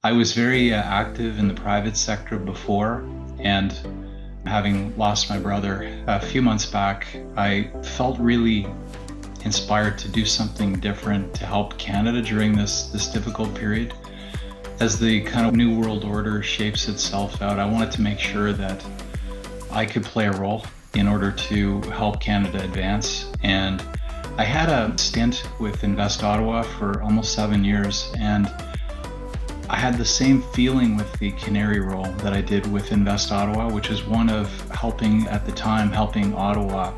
I was very active in the private sector before, and having lost my brother a few months back, I felt really inspired to do something different to help Canada during this difficult period. As the kind of new world order shapes itself out, I wanted to make sure that I could play a role in order to help Canada advance. And I had a stint with Invest Ottawa for almost 7 years, and I had the same feeling with the CANARIE role that I did with Invest Ottawa, which is one of helping Ottawa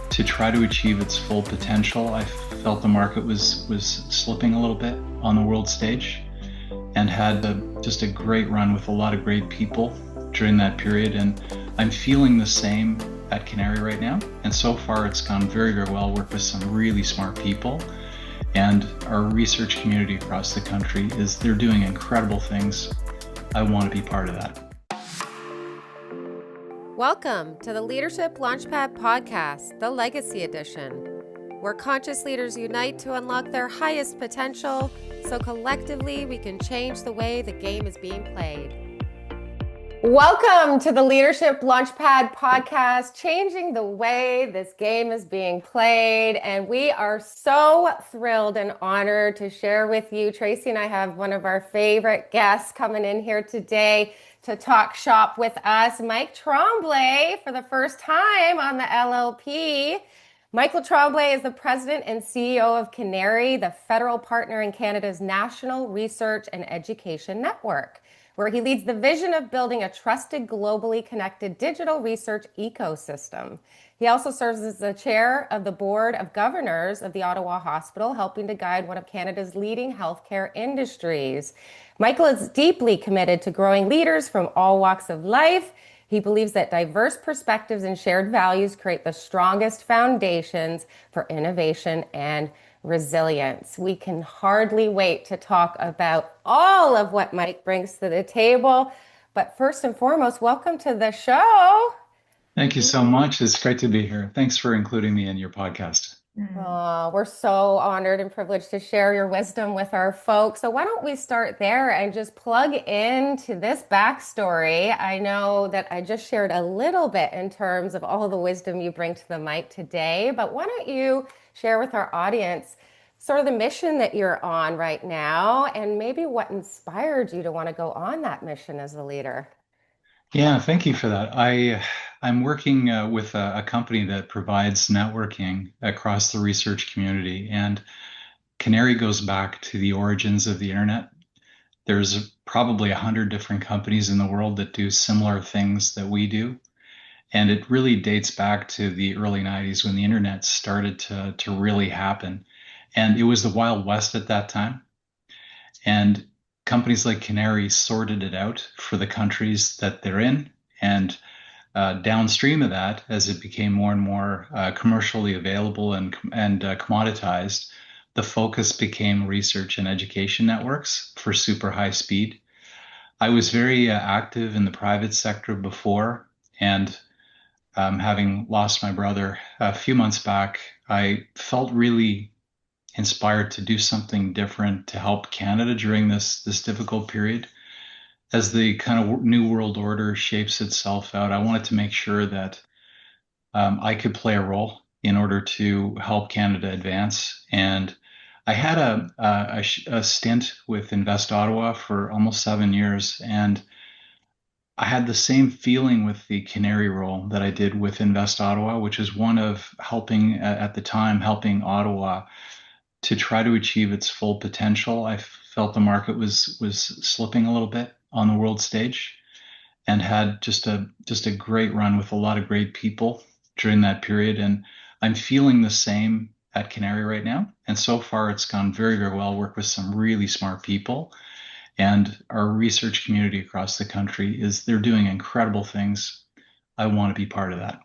to try to achieve its full potential. I felt the market was slipping a little bit on the world stage, and had just a great run with a lot of great people during that period. And I'm feeling the same at CANARIE right now. And so far it's gone very, very well. Work with some really smart people. And our research community across the country they're doing incredible things. I want to be part of that. Welcome to the Leadership Launchpad Podcast, the Legacy Edition, where conscious leaders unite to unlock their highest potential so collectively we can change the way the game is being played. Welcome to the Leadership Launchpad Podcast, changing the way this game is being played. And we are so thrilled and honored to share with you. Tracey and I have one of our favorite guests coming in here today to talk shop with us, Mike Tremblay, for the first time on the LLP. Michael Tremblay is the president and CEO of CANARIE, the federal partner in Canada's National Research and Education Network, where he leads the vision of building a trusted, globally connected digital research ecosystem. He also serves as the chair of the board of governors of the Ottawa Hospital, helping to guide one of Canada's leading healthcare industries. Michael is deeply committed to growing leaders from all walks of life. He believes that diverse perspectives and shared values create the strongest foundations for innovation and resilience. We can hardly wait to talk about all of what Mike brings to the table. But first and foremost, welcome to the show. Thank you so much. It's great to be here. Thanks for including me in your podcast. Oh, we're so honored and privileged to share your wisdom with our folks. So why don't we start there and just plug into this backstory? I know that I just shared a little bit in terms of all the wisdom you bring to the mic today, but why don't you share with our audience sort of the mission that you're on right now and maybe what inspired you to want to go on that mission as a leader? Yeah, thank you for that. I'm working with a company that provides networking across the research community, and CANARIE goes back to the origins of the internet. There's probably 100 different companies in the world that do similar things that we do, and it really dates back to the early 90s when the internet started to really happen. And it was the Wild West at that time. And companies like CANARIE sorted it out for the countries that they're in. And downstream of that, as it became more and more commercially available and commoditized, the focus became research and education networks for super high speed. I was very active in the private sector before, and having lost my brother a few months back, I felt really inspired to do something different to help Canada during this difficult period. As the kind of new world order shapes itself out, I wanted to make sure that I could play a role in order to help Canada advance. And I had a stint with Invest Ottawa for almost 7 years, and I had the same feeling with the CANARIE role that I did with Invest Ottawa, which is one of helping Ottawa to try to achieve its full potential. I felt the market was slipping a little bit on the world stage, and had just a great run with a lot of great people during that period. And I'm feeling the same at CANARIE right now. And so far it's gone very, very well. Work with some really smart people, and our research community across the country they're doing incredible things. I want to be part of that.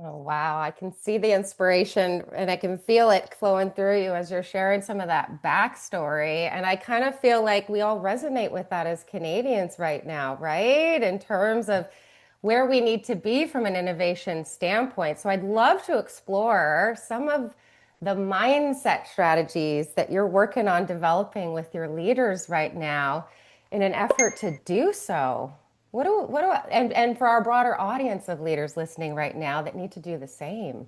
Oh, wow. I can see the inspiration and I can feel it flowing through you as you're sharing some of that backstory. And I kind of feel like we all resonate with that as Canadians right now, right? In terms of where we need to be from an innovation standpoint. So I'd love to explore some of the mindset strategies that you're working on developing with your leaders right now in an effort to do so. And for our broader audience of leaders listening right now that need to do the same.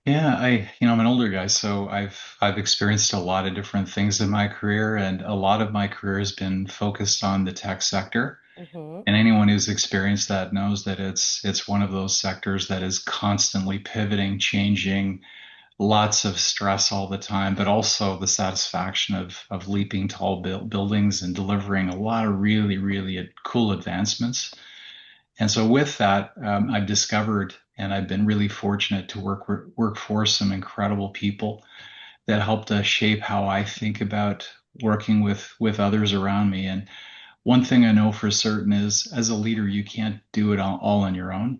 Yeah, I'm an older guy, so I've experienced a lot of different things in my career, and a lot of my career has been focused on the tech sector. Hmm. And anyone who's experienced that knows that it's one of those sectors that is constantly pivoting, changing, lots of stress all the time, but also the satisfaction of leaping tall buildings and delivering a lot of really, really cool advancements. And so with that, I've discovered and I've been really fortunate to work for some incredible people that helped to shape how I think about working with others around me. And one thing I know for certain is, as a leader, you can't do it all on your own.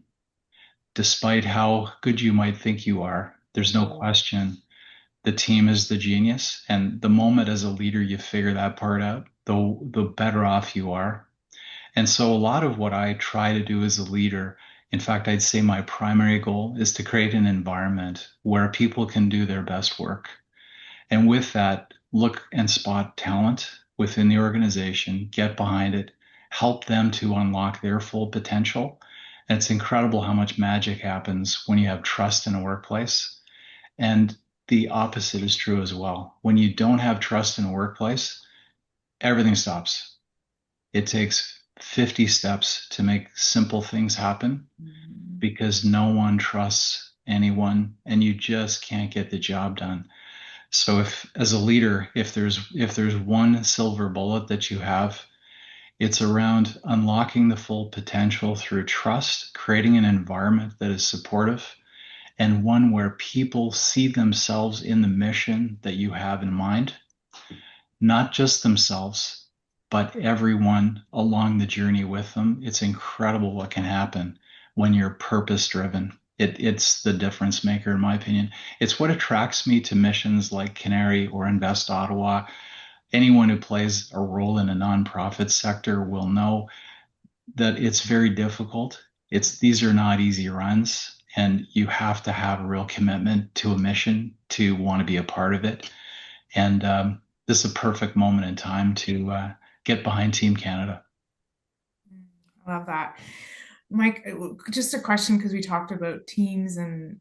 Despite how good you might think you are, there's no Hmm. question the team is the genius. And the moment as a leader you figure that part out, the better off you are. And so a lot of what I try to do as a leader, in fact, I'd say my primary goal is to create an environment where people can do their best work. And with that, look and spot talent within the organization, get behind it, help them to unlock their full potential. And it's incredible how much magic happens when you have trust in a workplace. And the opposite is true as well. When you don't have trust in a workplace, everything stops. It takes 50 steps to make simple things happen because no one trusts anyone and you just can't get the job done. So if as a leader, if there's one silver bullet that you have, it's around unlocking the full potential through trust, creating an environment that is supportive and one where people see themselves in the mission that you have in mind, not just themselves, but everyone along the journey with them. It's incredible what can happen when you're purpose driven. It's the difference maker, in my opinion. It's what attracts me to missions like CANARIE or Invest Ottawa. Anyone who plays a role in a nonprofit sector will know that it's very difficult. These are not easy runs, and you have to have a real commitment to a mission to want to be a part of it. And this is a perfect moment in time to get behind Team Canada. I love that. Mike, just a question because we talked about teams and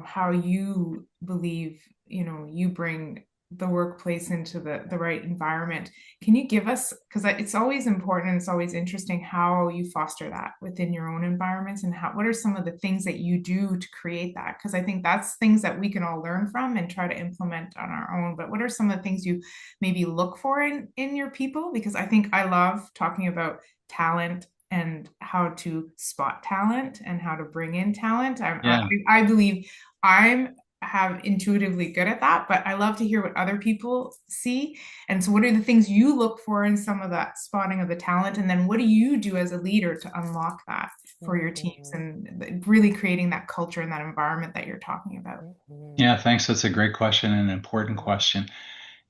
how you believe you bring the workplace into the right environment. Can you give us, because it's always important and it's always interesting how you foster that within your own environments, and what are some of the things that you do to create that? Because I think that's things that we can all learn from and try to implement on our own. But what are some of the things you maybe look for in your people? Because I think I love talking about talent and how to spot talent and how to bring in talent. Yeah. I believe I'm have intuitively good at that, but I love to hear what other people see. And so what are the things you look for in some of that spotting of the talent? And then what do you do as a leader to unlock that for your teams Hmm. and really creating that culture and that environment that you're talking about? Hmm. Yeah, thanks. That's a great question and an important question.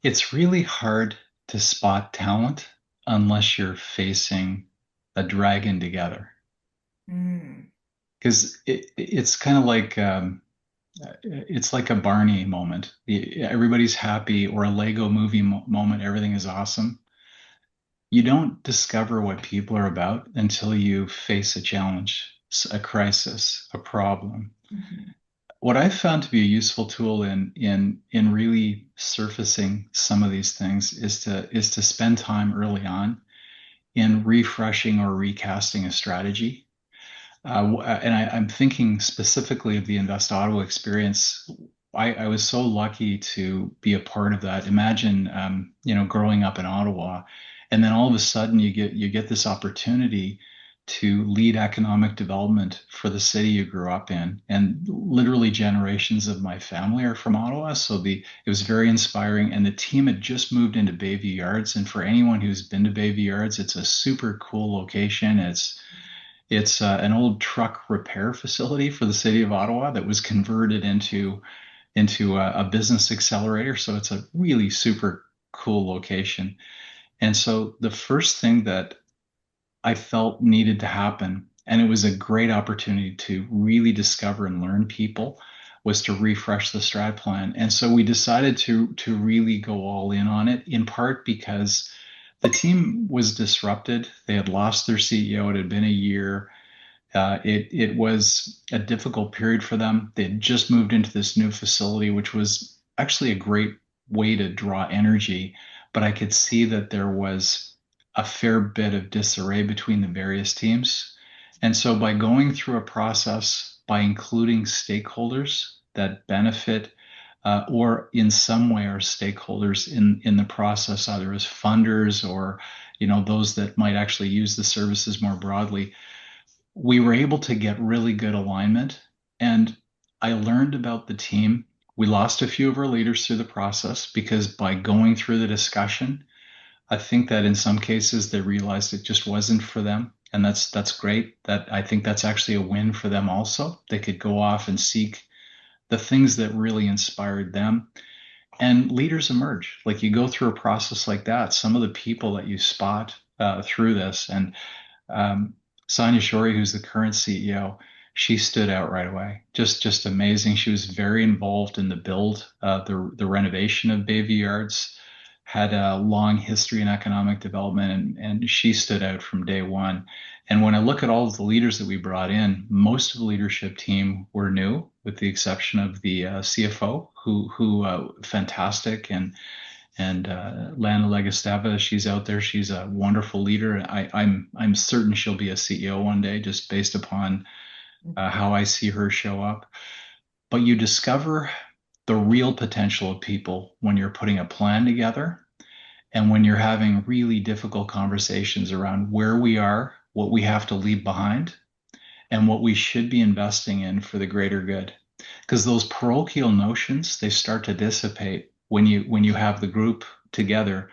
It's really hard to spot talent unless you're facing a dragon together. Mm. Because it's kind of like it's like a Barney moment. Everybody's happy, or a Lego movie moment. Everything is awesome. You don't discover what people are about until you face a challenge, a crisis, a problem. Mhm. What I've found to be a useful tool in really surfacing some of these things is to spend time early on in refreshing or recasting a strategy. And I'm thinking specifically of the Invest Ottawa experience. I was so lucky to be a part of that. Imagine, growing up in Ottawa, and then all of a sudden you get this opportunity to lead economic development for the city you grew up in. And literally generations of my family are from Ottawa, so it was very inspiring. And the team had just moved into Bayview Yards, and for anyone who's been to Bayview Yards, it's a super cool location. It's an old truck repair facility for the city of Ottawa that was converted into a business accelerator. So it's a really super cool location. And so the first thing that I felt needed to happen, and it was a great opportunity to really discover and learn people, was to refresh the strat plan. And so we decided to really go all in on it, in part because the team was disrupted. They had lost their CEO. It had been a year. It was a difficult period for them. They had just moved into this new facility, which was actually a great way to draw energy. But I could see that there was a fair bit of disarray between the various teams. And so by going through a process, by including stakeholders that benefit or in some way are stakeholders in the process, either as funders or those that might actually use the services more broadly, we were able to get really good alignment. And I learned about the team. We lost a few of our leaders through the process because by going through the discussion, I think that in some cases they realized it just wasn't for them. And that's great. That I think that's actually a win for them also. They could go off and seek the things that really inspired them. And leaders emerge. Like you go through a process like that, some of the people that you spot through this, and Sonia Shorey, who's the current CEO, she stood out right away. Just amazing. She was very involved in the build, the renovation of Bayview Yards, had a long history in economic development, and she stood out from day one. And when I look at all of the leaders that we brought in, most of the leadership team were new, with the exception of the CFO, who fantastic, and Lana Legesteva, she's out there. She's a wonderful leader. I'm certain she'll be a CEO one day, just based upon how I see her show up. But you discover the real potential of people when you're putting a plan together and when you're having really difficult conversations around where we are, what we have to leave behind, and what we should be investing in for the greater good. Because those parochial notions, they start to dissipate when you have the group together,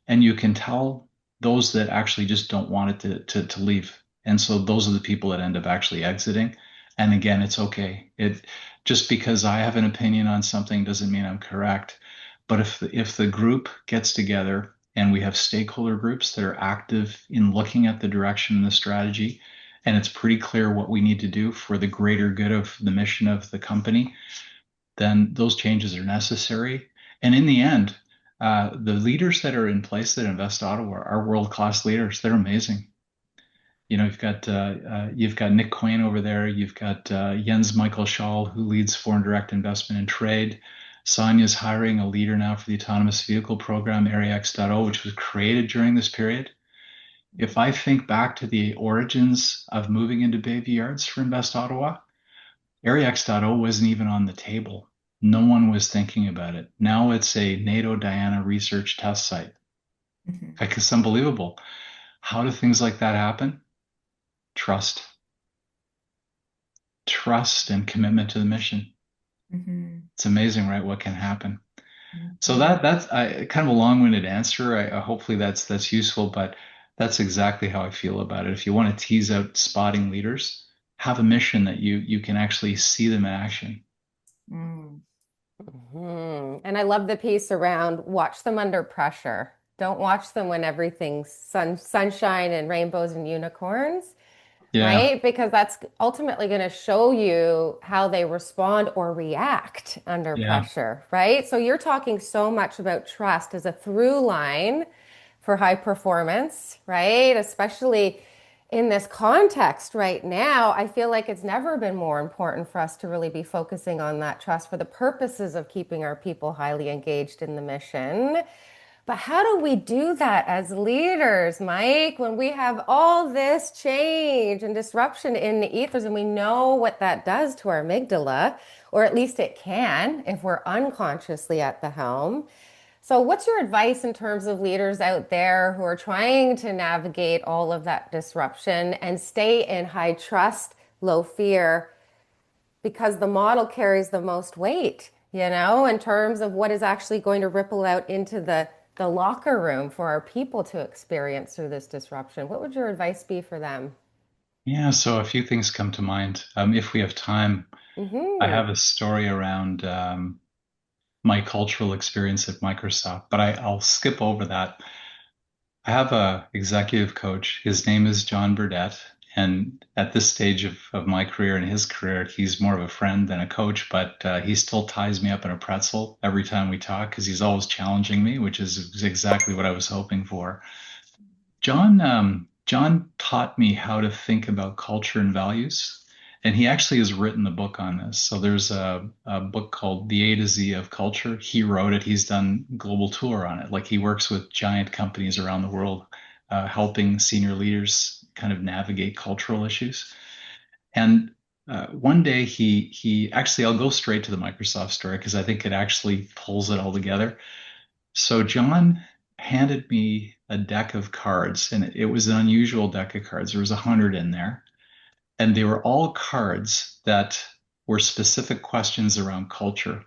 and you can tell those that actually just don't want it to leave. And so those are the people that end up actually exiting. And again, it's okay. It just because I have an opinion on something doesn't mean I'm correct. But if the group gets together and we have stakeholder groups that are active in looking at the direction and the strategy, and it's pretty clear what we need to do for the greater good of the mission of the company, then those changes are necessary. And in the end, the leaders that are in place at Invest Ottawa are world-class leaders. They're amazing. You've got Nick Quain over there. You've got Jens Michael Schall, who leads foreign direct investment and trade. Sonia's hiring a leader now for the autonomous vehicle program, ARIX.0, which was created during this period. If I think back to the origins of moving into Bayview Yards for Invest Ottawa, ARIX.0 wasn't even on the table. No one was thinking about it. Now it's a NATO Diana research test site. Mm-hmm. Like, it's unbelievable. How do things like that happen? Trust and commitment to the mission. Mm-hmm. It's amazing, right? What can happen. Mm-hmm. So that's kind of a long-winded answer. Hopefully that's useful, but that's exactly how I feel about it. If you want to tease out spotting leaders, have a mission that you can actually see them in action. Mm. Mm-hmm. And I love the piece around watch them under pressure. Don't watch them when everything's sunshine and rainbows and unicorns. Yeah. Right? Because that's ultimately going to show you how they respond or react under pressure, right? So you're talking so much about trust as a through line for high performance, right? Especially in this context right now, I feel like it's never been more important for us to really be focusing on that trust for the purposes of keeping our people highly engaged in the mission. But how do we do that as leaders, Mike, when we have all this change and disruption in the ethers and we know what that does to our amygdala, or at least it can if we're unconsciously at the helm? So what's your advice in terms of leaders out there who are trying to navigate all of that disruption and stay in high trust, low fear, because the model carries the most weight, in terms of what is actually going to ripple out into the locker room for our people to experience through this disruption? What would your advice be for them? Yeah, so a few things come to mind. If we have time, I have a story around my cultural experience at Microsoft, but I'll skip over that. I have a executive coach. His name is John Burdett, And at this stage of my career and his career, he's more of a friend than a coach, but he still ties me up in a pretzel every time we talk because he's always challenging me, which is exactly what I was hoping for. John taught me how to think about culture and values, and he actually has written the book on this. So there's a book called The A to Z of Culture. He wrote it. He's done global tour on it. Like he works with giant companies around the world, helping senior leaders kind of navigate cultural issues. And one day he actually, I'll go straight to the Microsoft story because I think it actually pulls it all together. So John handed me a deck of cards, and it was an unusual deck of cards. There was 100 in there, and they were all cards that were specific questions around culture.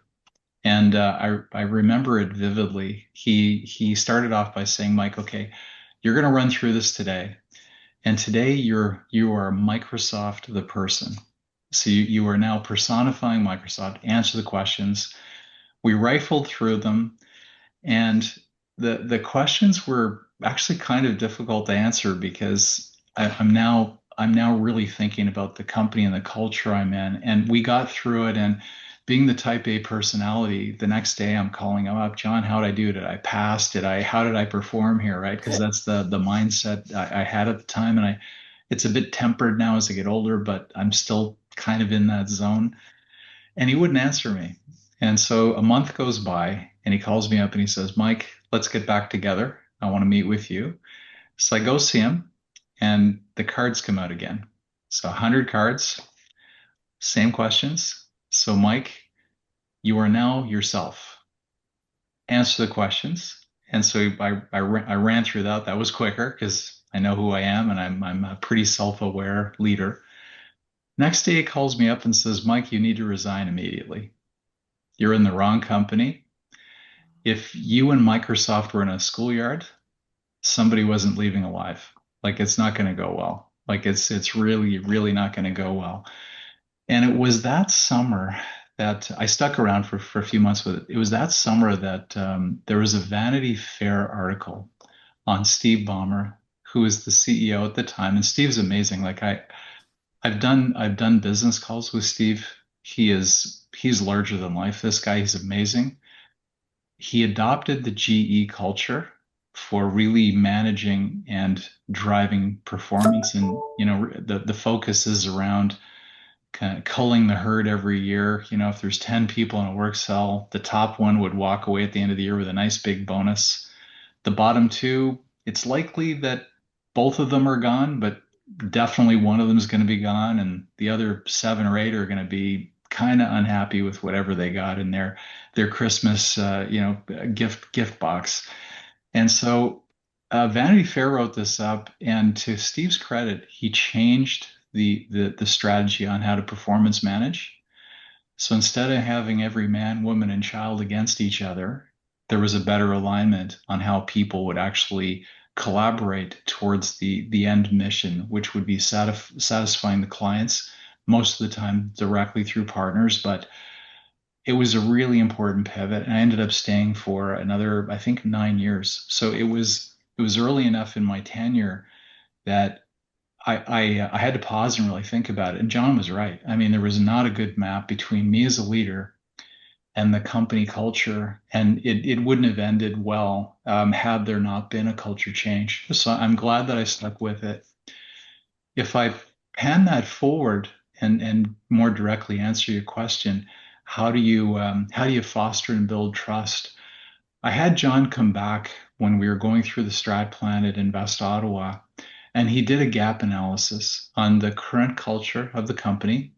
And I remember it vividly. He started off by saying, Mike, okay, you're going to run through this today, and today you are Microsoft the person. So you are now personifying Microsoft. Answer the questions. We rifled through them, and the questions were actually kind of difficult to answer because I'm now really thinking about the company and the culture I'm in. And we got through it. And being the type A personality, the next day I'm calling him up, John, how'd I do? Did I pass? How did I perform here? Right? Because that's the mindset I had at the time. And it's a bit tempered now as I get older, but I'm still kind of in that zone. And he wouldn't answer me. And so a month goes by and he calls me up and he says, Mike, let's get back together. I want to meet with you. So I go see him and the cards come out again. So 100 cards, same questions. So Mike, you are now yourself. Answer the questions. And so I ran through that. That was quicker because I know who I am and I'm a pretty self-aware leader. Next day he calls me up and says, Mike, you need to resign immediately. You're in the wrong company. If you and Microsoft were in a schoolyard, somebody wasn't leaving alive. Like it's not going to go well. Like it's really, really not going to go well. And it was that summer that I stuck around for a few months with it. It was that summer that there was a Vanity Fair article on Steve Ballmer, who was the CEO at the time. And Steve's amazing. Like I've done business calls with Steve. He's larger than life. This guy, he's amazing. He adopted the GE culture for really managing and driving performance. And, the focus is around kind of culling the herd every year. If there's 10 people in a work cell, the top one would walk away at the end of the year with a nice big bonus. The bottom two, it's likely that both of them are gone, but definitely one of them is going to be gone. And the other 7 or 8 are going to be kind of unhappy with whatever they got in their Christmas, gift box. And so Vanity Fair wrote this up, and to Steve's credit, he changed the strategy on how to performance manage. So instead of having every man, woman, and child against each other, there was a better alignment on how people would actually collaborate towards the end mission, which would be satisfying the clients most of the time directly through partners. But it was a really important pivot, and I ended up staying for another, I think, 9 years. So it was early enough in my tenure that I had to pause and really think about it. And John was right. I mean, there was not a good map between me as a leader and the company culture, and it wouldn't have ended well had there not been a culture change. So I'm glad that I stuck with it. If I pan that forward and more directly answer your question, how do you foster and build trust? I had John come back when we were going through the strat plan at Invest Ottawa, and he did a gap analysis on the current culture of the company,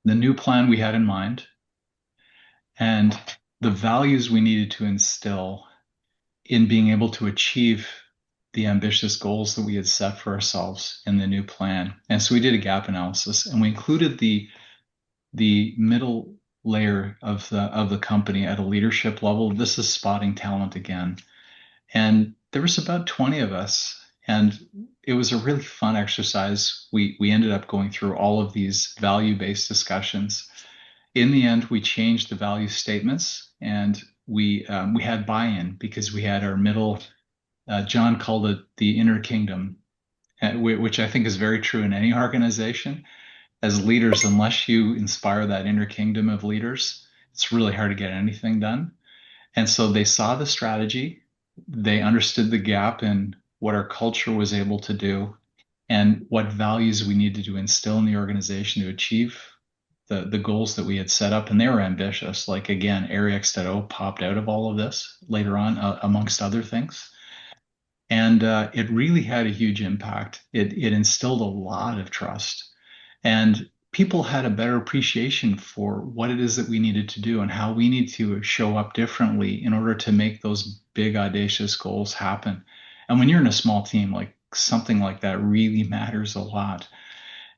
the new plan we had in mind, and the values we needed to instill in being able to achieve the ambitious goals that we had set for ourselves in the new plan. And so we did a gap analysis, and we included the middle layer of the company at a leadership level. This is spotting talent again. And there was about 20 of us, and it was a really fun exercise. We ended up going through all of these value-based discussions. In the end, we changed the value statements, and we had buy-in because we had our middle, John called it the inner kingdom. which I think is very true in any organization. As leaders, unless you inspire that inner kingdom of leaders, it's really hard to get anything done. And so they saw the strategy, they understood the gap in what our culture was able to do and what values we needed to instill in the organization to achieve the goals that we had set up. And they were ambitious. Like, again, ARIX.O popped out of all of this later on, amongst other things. And it really had a huge impact. It instilled a lot of trust. And people had a better appreciation for what it is that we needed to do and how we need to show up differently in order to make those big, audacious goals happen. And when you're in a small team, like something like that really matters a lot.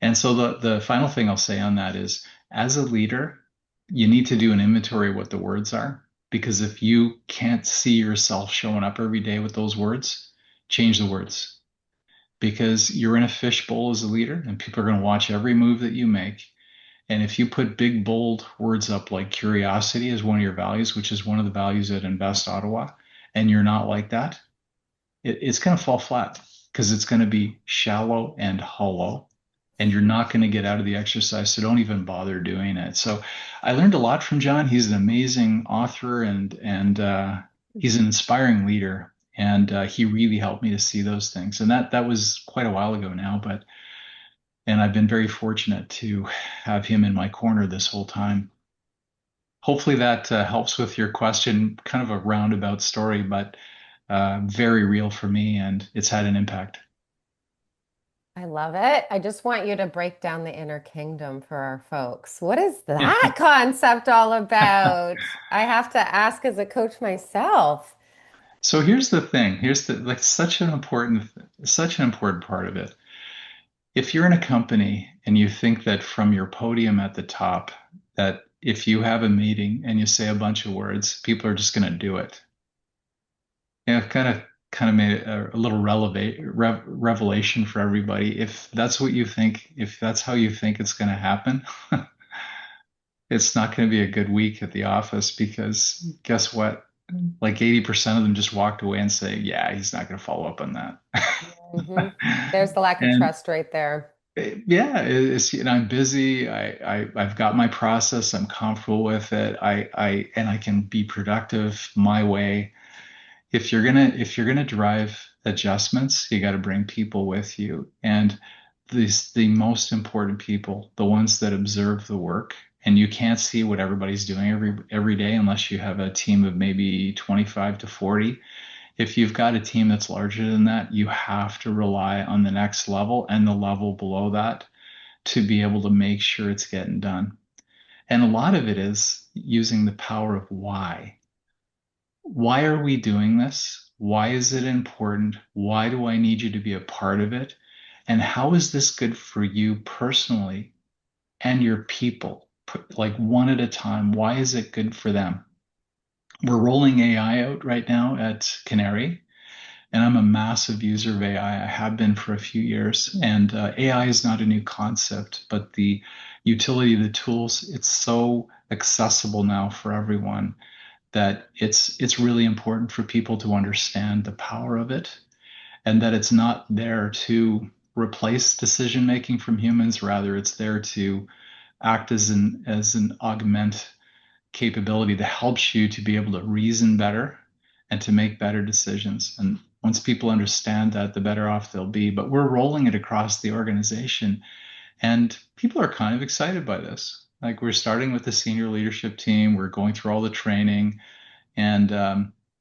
And so the final thing I'll say on that is, as a leader, you need to do an inventory of what the words are. Because if you can't see yourself showing up every day with those words, change the words. Because you're in a fishbowl as a leader and people are going to watch every move that you make. And if you put big, bold words up like curiosity as one of your values, which is one of the values at Invest Ottawa, and you're not like that, it's going to fall flat because it's going to be shallow and hollow. And you're not going to get out of the exercise. So don't even bother doing it. So I learned a lot from John. He's an amazing author and he's an inspiring leader. And he really helped me to see those things. And that was quite a while ago now, and I've been very fortunate to have him in my corner this whole time. Hopefully that helps with your question, kind of a roundabout story, but very real for me, and it's had an impact. I love it. I just want you to break down the inner kingdom for our folks. What is that concept all about? I have to ask as a coach myself. So here's the thing. Here's like such an important part of it. If you're in a company and you think that from your podium at the top, that if you have a meeting and you say a bunch of words, people are just going to do it. Kind of made a little revelation for everybody. If that's what you think, if that's how you think it's going to happen, it's not going to be a good week at the office, because guess what? Like 80% of them just walked away and say, yeah, he's not going to follow up on that. There's the lack of trust right there. Yeah, I'm busy. I've got my process. I'm comfortable with it. And I can be productive my way. If you're gonna drive adjustments, you got to bring people with you. And the most important people, the ones that observe the work, and you can't see what everybody's doing every day unless you have a team of maybe 25 to 40. If you've got a team that's larger than that, you have to rely on the next level and the level below that to be able to make sure it's getting done. And a lot of it is using the power of why. Why are we doing this? Why is it important? Why do I need you to be a part of it? And how is this good for you personally and your people? Like one at a time. Why is it good for them? We're rolling AI out right now at CANARIE, and I'm a massive user of AI. I have been for a few years, and AI is not a new concept, but the utility of the tools, it's so accessible now for everyone that it's really important for people to understand the power of it, and that it's not there to replace decision making from humans. Rather, it's there to act as an augment capability that helps you to be able to reason better and to make better decisions. And once people understand that, the better off they'll be. But we're rolling it across the organization, and people are kind of excited by this. Like, we're starting with the senior leadership team, we're going through all the training, and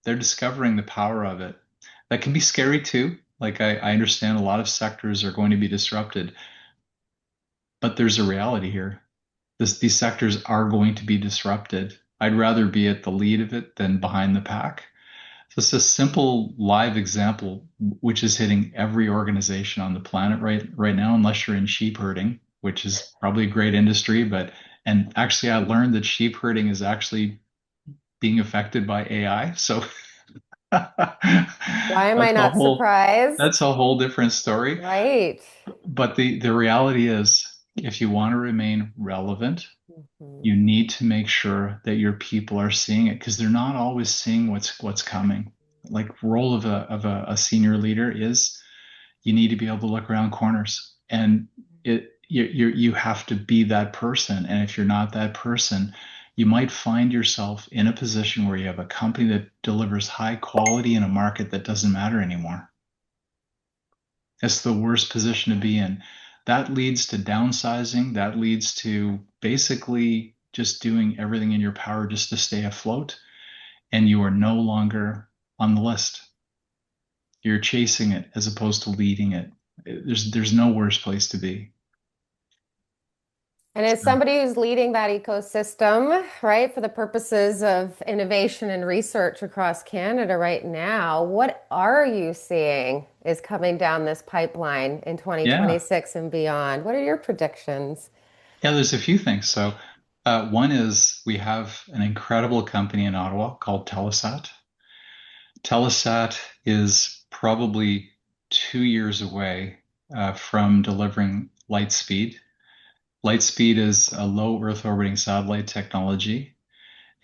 they're discovering the power of it. That can be scary too. Like, I understand a lot of sectors are going to be disrupted, but there's a reality here. These sectors are going to be disrupted. I'd rather be at the lead of it than behind the pack. So it's a simple live example, which is hitting every organization on the planet right now, unless you're in sheep herding, which is probably a great industry. And actually, I learned that sheep herding is actually being affected by AI. So why am I not surprised? That's a whole different story. Right. But the reality is, if you want to remain relevant, you need to make sure that your people are seeing it, because they're not always seeing what's coming. Like, role of a senior leader is you need to be able to look around corners, and you have to be that person. And if you're not that person, you might find yourself in a position where you have a company that delivers high quality in a market that doesn't matter anymore. It's the worst position to be in. That leads to downsizing. That leads to basically just doing everything in your power just to stay afloat. And you are no longer on the list. You're chasing it as opposed to leading it. There's no worse place to be. And as So, somebody who's leading that ecosystem, right, for the purposes of innovation and research across Canada right now, what are you seeing is coming down this pipeline in yeah. 2026 and beyond? What are your predictions? Yeah, there's a few things. So, one is we have an incredible company in Ottawa called Telesat. Telesat is probably 2 years away from delivering light speed. Light speed is a low Earth orbiting satellite technology,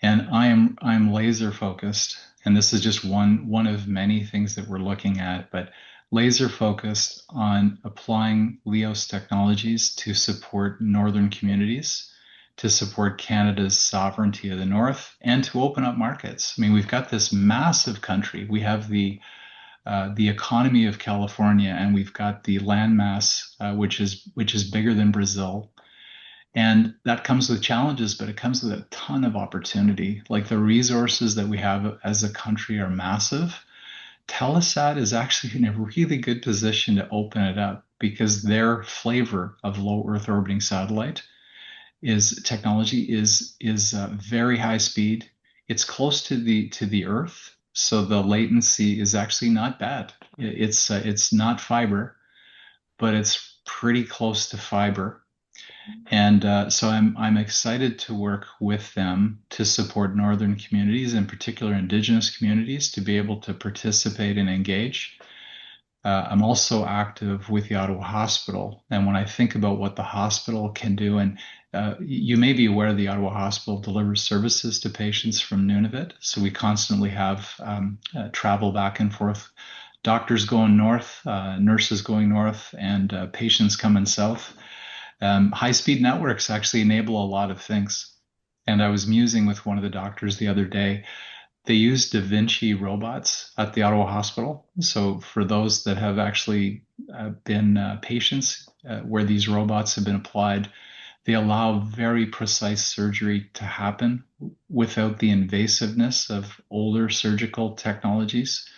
and I'm laser focused. And this is just one of many things that we're looking at, but laser focused on applying LEO's technologies to support northern communities, to support Canada's sovereignty of the north, and to open up markets. I mean, we've got this massive country. We have the economy of California, and we've got the landmass, which is bigger than Brazil. And that comes with challenges, but it comes with a ton of opportunity. Like the resources that we have as a country are massive. Telesat is actually in a really good position to open it up because their flavor of low Earth orbiting satellite is technology is very high speed. It's close to the Earth, so the latency is actually not bad. It's not fiber, but it's pretty close to fiber. And so I'm excited to work with them to support northern communities, in particular Indigenous communities, to be able to participate and engage. I'm also active with the Ottawa Hospital, and when I think about what the hospital can do, and you may be aware the Ottawa Hospital delivers services to patients from Nunavut, so we constantly have travel back and forth. Doctors going north, nurses going north, and patients coming south. High-speed networks actually enable a lot of things. And I was musing with one of the doctors the other day. They use Da Vinci robots at the Ottawa Hospital. So for those that have actually been patients where these robots have been applied, they allow very precise surgery to happen without the invasiveness of older surgical technologies,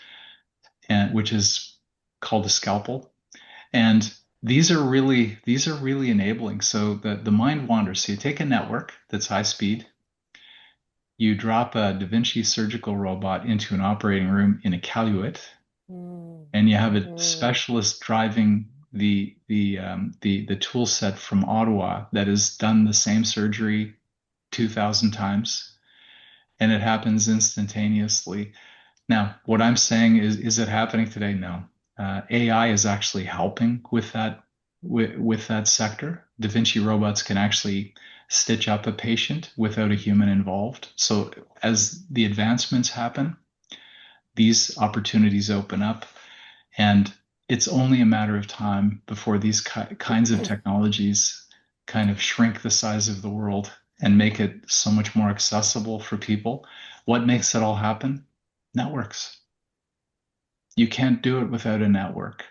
and which is called a scalpel. And these are really enabling. So the mind wanders. So you take a network that's high speed, you drop a Da Vinci surgical robot into an operating room in a Caluit, and you have a Mm-hmm. specialist driving the tool set from Ottawa that has done the same surgery 2,000 times, and it happens instantaneously. Now, what I'm saying is it happening today? No. AI is actually helping with that sector. Da Vinci robots can actually stitch up a patient without a human involved. So as the advancements happen, these opportunities open up, and it's only a matter of time before these kinds of technologies kind of shrink the size of the world and make it so much more accessible for people. What makes it all happen? Networks. You can't do it without a network.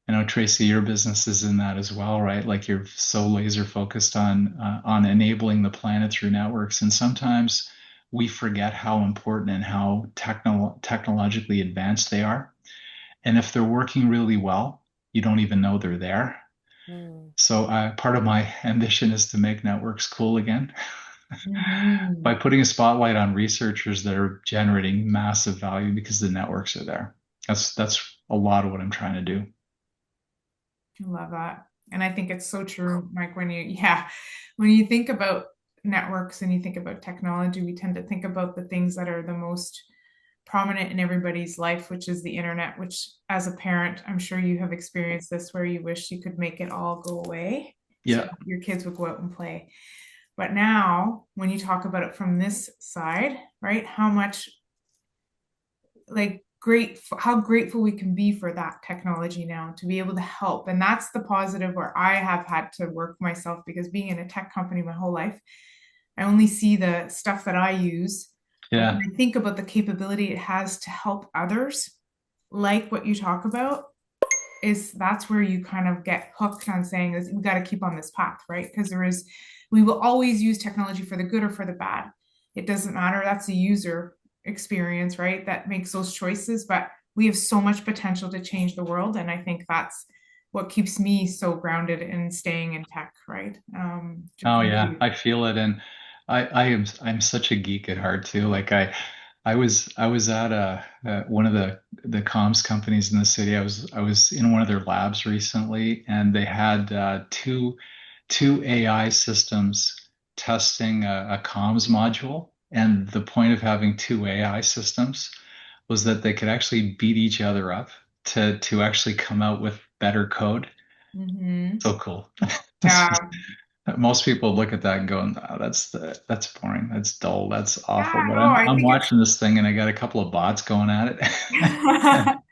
I know, Tracey, your business is in that as well, right? Like you're so laser focused on enabling the planet through networks, and sometimes we forget how important and how technologically advanced they are. And if they're working really well, you don't even know they're there. So part of my ambition is to make networks cool again by Mm-hmm. putting a spotlight on researchers that are generating massive value because the networks are there. That's a lot of what I'm trying to do. I love that. And I think it's so true, Mike, when you think about networks and you think about technology, we tend to think about the things that are the most prominent in everybody's life, which is the internet, which as a parent, I'm sure you have experienced this where you wish you could make it all go away so Yeah. your kids would go out and play. But now, when you talk about it from this side, right, how much like how grateful we can be for that technology now to be able to help. And that's the positive where I have had to work myself, because being in a tech company my whole life, I only see the stuff that I use. But when Yeah. I think about the capability it has to help others, like what you talk about, that's where you kind of get hooked on saying is we got to keep on this path, right? Because we will always use technology for the good or for the bad. It doesn't matter. That's a user experience, right? That makes those choices. But we have so much potential to change the world. And I think that's what keeps me so grounded in staying in tech, right? Oh yeah, I feel it, and I'm such a geek at heart too. Like I was at one of the comms companies in the city. I was in one of their labs recently, and they had two AI systems testing a comms module. And the point of having two AI systems was that they could actually beat each other up to actually come out with better code. Mm-hmm. So cool. Yeah. Most people look at that and go, "No, that's boring. That's dull. That's awful." Yeah, But no, I'm I I'm think it's watching this thing and I got a couple of bots going at it,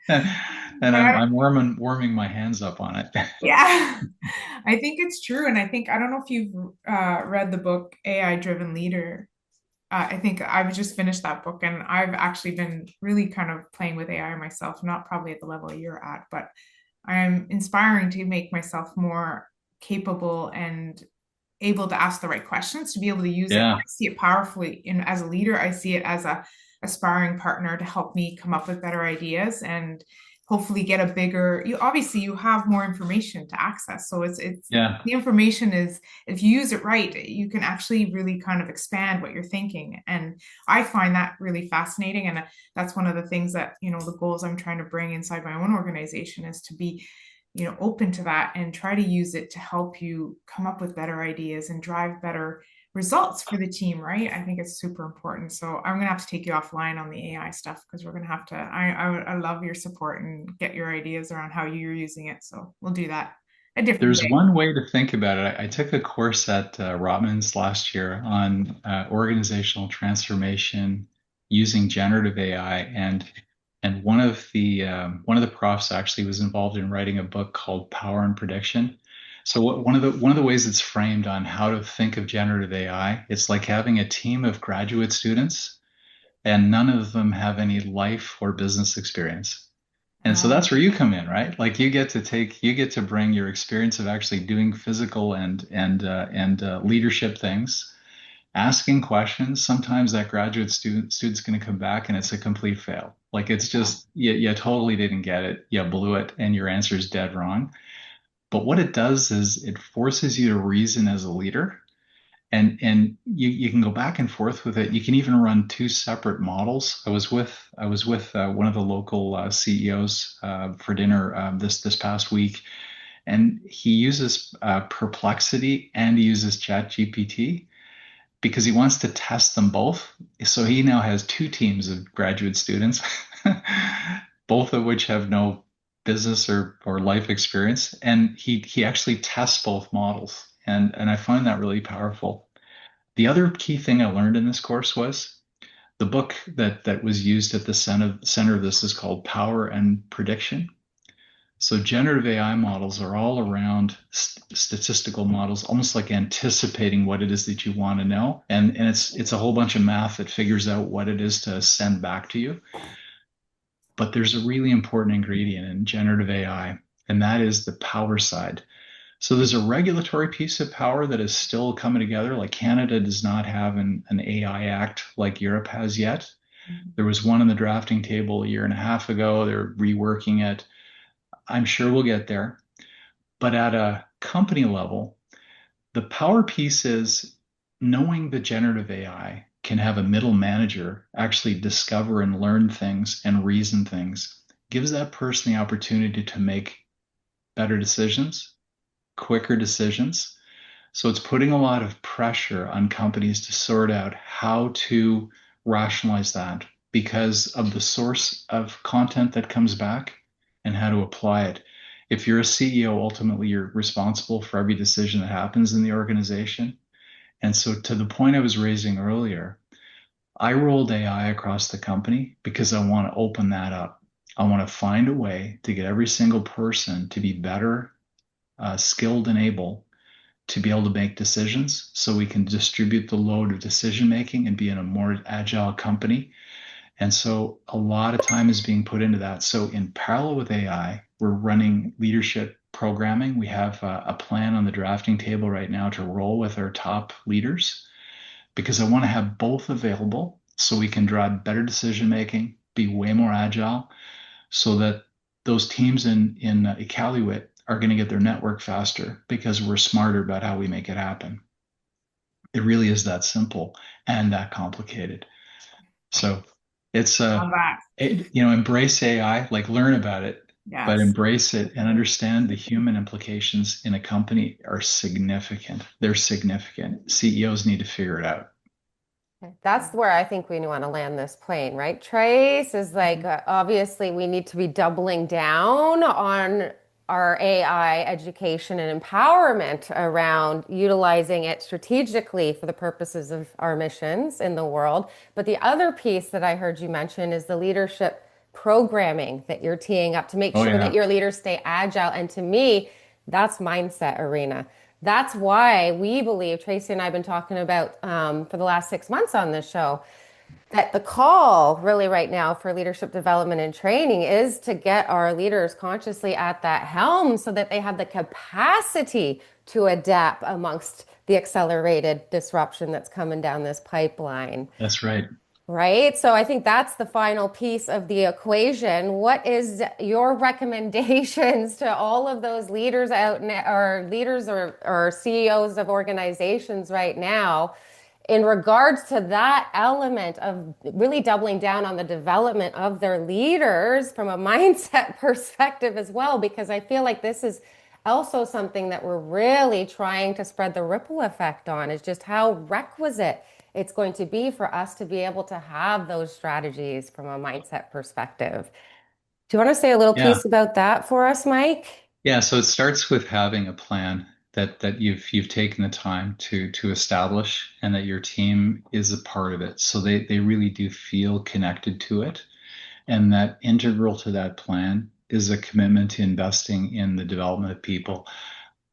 and, and but I'm warming my hands up on it. yeah, I think it's true. And I don't know if you've read the book AI Driven Leader. I think I've just finished that book, and I've actually been really kind of playing with AI myself, not probably at the level you're at, but I'm inspiring to make myself more capable and able to ask the right questions to be able to use it. I Yeah, see it powerfully in as a leader. I see it as a aspiring partner to help me come up with better ideas and hopefully get a bigger you have more information to access. So it's yeah, the information is, if you use it right, you can actually really kind of expand what you're thinking. And I find that really fascinating. And that's one of the things that, the goals I'm trying to bring inside my own organization is to be open to that and try to use it to help you come up with better ideas and drive better results for the team, right? I think it's super important. So I'm gonna have to take you offline on the AI stuff, because we're gonna have to. I love your support and get your ideas around how you're using it. So we'll do that a different there's day. one way to think about it. I took a course at Rotman's last year on organizational transformation using generative AI, and one of the profs actually was involved in writing a book called Power and Prediction. So one of the ways it's framed on how to think of generative AI, it's like having a team of graduate students, and none of them have any life or business experience. And so Uh, that's where you come in, right? Like you get to bring your experience of actually doing physical and leadership things, asking questions. Sometimes that graduate student's going to come back and it's a complete fail. Like it's just you totally didn't get it, you blew it, and your answer is dead wrong. But what it does is it forces you to reason as a leader, and you can go back and forth with it. You can even run two separate models. I was with one of the local CEOs for dinner this past week, and he uses Perplexity and he uses ChatGPT because he wants to test them both. So he now has two teams of graduate students, both of which have no business or life experience, and he actually tests both models, and I find that really powerful. The other key thing I learned in this course was the book that was used at the center of this is called Power and Prediction. So generative AI models are all around statistical models, almost like anticipating what it is that you want to know. And it's a whole bunch of math that figures out what it is to send back to you. But there's a really important ingredient in generative AI, and that is the power side. So there's a regulatory piece of power that is still coming together. Like Canada does not have an AI Act like Europe has yet. There was one on the drafting table a year and a half ago. They're reworking it. I'm sure we'll get there. But at a company level, the power piece is knowing that generative AI can have a middle manager actually discover and learn things and reason things, gives that person the opportunity to make better decisions, quicker decisions. So it's putting a lot of pressure on companies to sort out how to rationalize that because of the source of content that comes back and how to apply it. If you're a CEO, ultimately you're responsible for every decision that happens in the organization. And so, to the point I was raising earlier, I rolled AI across the company because I want to open that up. I want to find a way to get every single person to be better skilled and able to be able to make decisions so we can distribute the load of decision making and be in a more agile company. And so a lot of time is being put into that. So in parallel with AI, we're running leadership programming. We have a plan on the drafting table right now to roll with our top leaders because I want to have both available so we can drive better decision making, be way more agile, so that those teams in Iqaluit are going to get their network faster because we're smarter about how we make it happen. It really is that simple and that complicated. So it's Love that. embrace AI, like learn about it, but Yes. embrace it and understand the human implications in a company are significant. They're significant. CEOs need to figure it out. That's where I think we want to land this plane, right? Trace is like, obviously, we need to be doubling down on our AI education and empowerment around utilizing it strategically for the purposes of our missions in the world. But the other piece that I heard you mention is the leadership programming that you're teeing up to make Oh sure that yeah. your leaders stay agile. And to me, that's mindset arena. That's why we believe, Tracey and I have been talking about for the last 6 months on this show, that the call really right now for leadership development and training is to get our leaders consciously at that helm so that they have the capacity to adapt amongst the accelerated disruption that's coming down this pipeline. That's right. Right. So I think that's the final piece of the equation. What is your recommendations to all of those leaders out or leaders or CEOs of organizations right now in regards to that element of really doubling down on the development of their leaders from a mindset perspective as well? Because I feel like this is also something that we're really trying to spread the ripple effect on, is just how requisite it's going to be for us to be able to have those strategies from a mindset perspective. Do you want to say a little Yeah. piece about that for us, Mike? Yeah, so it starts with having a plan that you've taken the time to establish and that your team is a part of it. So they really do feel connected to it. And that integral to that plan is a commitment to investing in the development of people.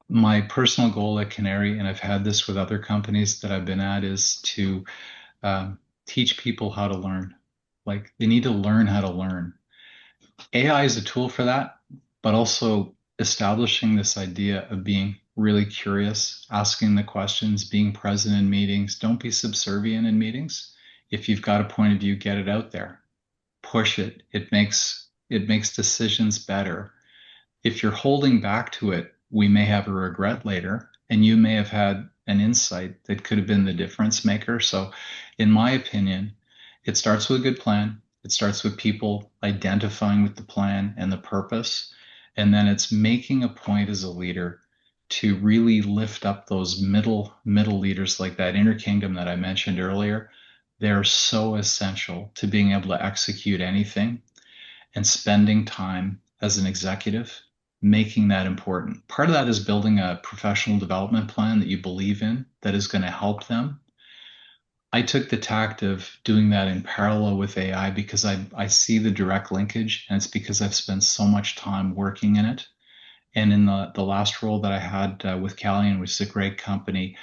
My personal goal at CANARIE, and I've had this with other companies that I've been at, is to teach people how to learn. Like they need to learn how to learn. AI is a tool for that, but also establishing this idea of being really curious, asking the questions, being present in meetings. Don't be subservient in meetings. If you've got a point of view, get it out there. Push it. It makes decisions better. If you're holding back to it, we may have a regret later, and you may have had an insight that could have been the difference maker. So, in my opinion, it starts with a good plan. It starts with people identifying with the plan and the purpose. And then it's making a point as a leader to really lift up those middle leaders like that inner kingdom that I mentioned earlier. They're so essential to being able to execute anything and spending time as an executive, making that important. Part of that is building a professional development plan that you believe in that is going to help them. I took the tact of doing that in parallel with AI because I see the direct linkage, and it's because I've spent so much time working in it. And in the last role that I had with Calian, which is a great company,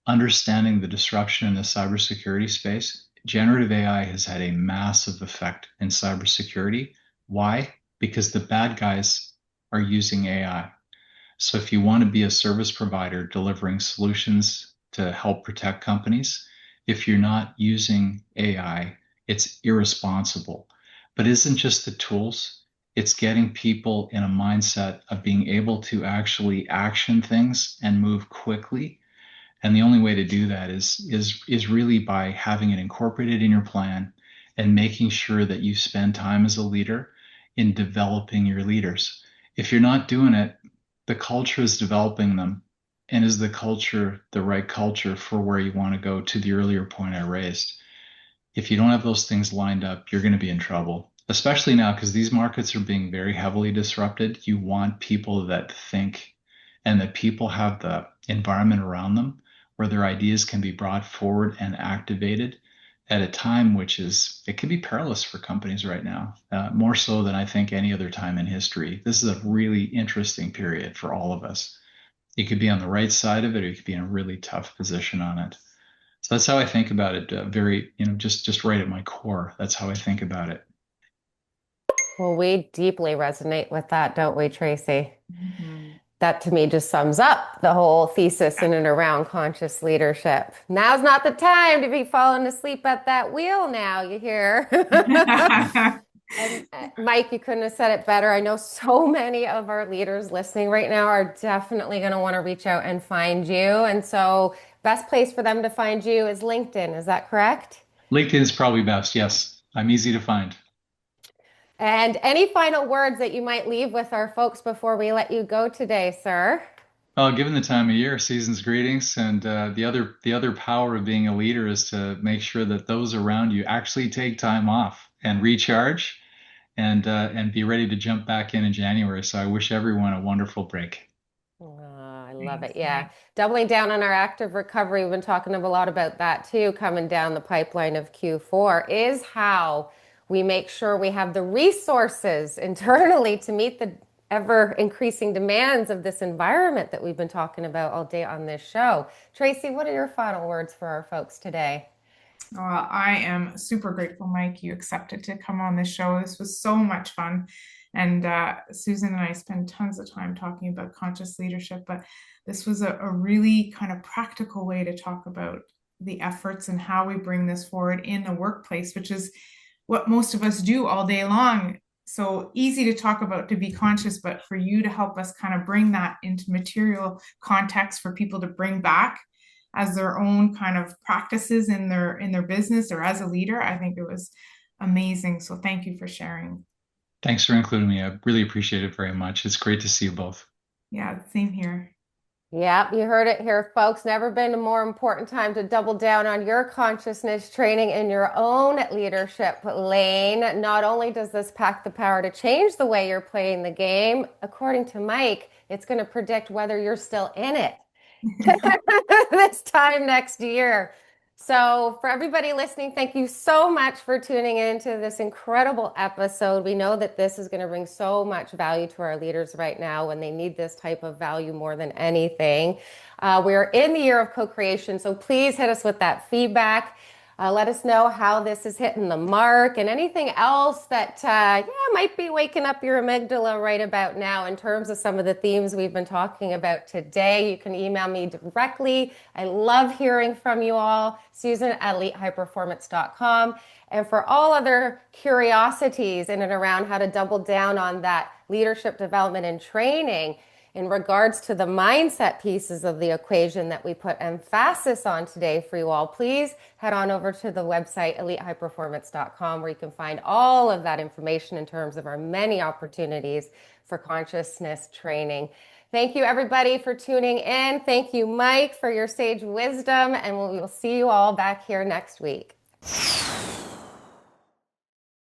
understanding the disruption in the cybersecurity space, generative AI has had a massive effect in cybersecurity. Why? Because the bad guys are using AI. So if you want to be a service provider delivering solutions to help protect companies, if you're not using AI, it's irresponsible. But it isn't just the tools, it's getting people in a mindset of being able to actually action things and move quickly. And the only way to do that is really by having it incorporated in your plan and making sure that you spend time as a leader in developing your leaders. If you're not doing it, the culture is developing them. And is the culture the right culture for where you want to go, to the earlier point I raised? If you don't have those things lined up, you're going to be in trouble, especially now because these markets are being very heavily disrupted. You want people that think and that people have the environment around them where their ideas can be brought forward and activated. at a time it can be perilous for companies right now, more so than I think any other time in history. This is a really interesting period for all of us. You could be on the right side of it, or you could be in a really tough position on it. So that's how I think about it. Very, just right at my core. That's how I think about it. Well, we deeply resonate with that, don't we, Tracey? Mm-hmm. That to me just sums up the whole thesis in and around conscious leadership. Now's not the time to be falling asleep at that wheel now, you hear? And Mike, you couldn't have said it better. I know so many of our leaders listening right now are definitely going to want to reach out and find you. And so best place for them to find you is LinkedIn. Is that correct? LinkedIn is probably best. Yes, I'm easy to find. And any final words that you might leave with our folks before we let you go today, sir? Well, given the time of year, season's greetings, and the other power of being a leader is to make sure that those around you actually take time off and recharge, and be ready to jump back in January. So I wish everyone a wonderful break. Oh, I love Thanks, it. Yeah. Mike. Doubling down on our active recovery, we've been talking a lot about that too, coming down the pipeline of Q4, is how we make sure we have the resources internally to meet the ever increasing demands of this environment that we've been talking about all day on this show. Tracey, what are your final words for our folks today? I am super grateful, Mike, you accepted to come on this show. This was so much fun. And Susan and I spend tons of time talking about conscious leadership, but this was a really kind of practical way to talk about the efforts and how we bring this forward in the workplace, which is what most of us do all day long. So easy to talk about, to be conscious, but for you to help us kind of bring that into material context for people to bring back as their own kind of practices in their business or as a leader, I think it was amazing. So thank you for sharing. Thanks for including me. I really appreciate it very much. It's great to see you both. Yeah, same here. Yep, you heard it here, folks. Never been a more important time to double down on your consciousness training in your own leadership lane. Not only does this pack the power to change the way you're playing the game, according to Mike, it's going to predict whether you're still in it this time next year. So, for everybody listening, thank you so much for tuning into this incredible episode. We know that this is going to bring so much value to our leaders right now when they need this type of value more than anything. We're in the year of co-creation, so please hit us with that feedback. Let us know how this is hitting the mark and anything else that might be waking up your amygdala right about now in terms of some of the themes we've been talking about today. You can email me directly. I love hearing from you all. Susan at elitehighperformance.com. And for all other curiosities in and around how to double down on that leadership development and training, in regards to the mindset pieces of the equation that we put emphasis on today for you all, please head on over to the website elitehighperformance.com, where you can find all of that information in terms of our many opportunities for consciousness training. Thank you, everybody, for tuning in. Thank you, Mike, for your sage wisdom, and we will see you all back here next week.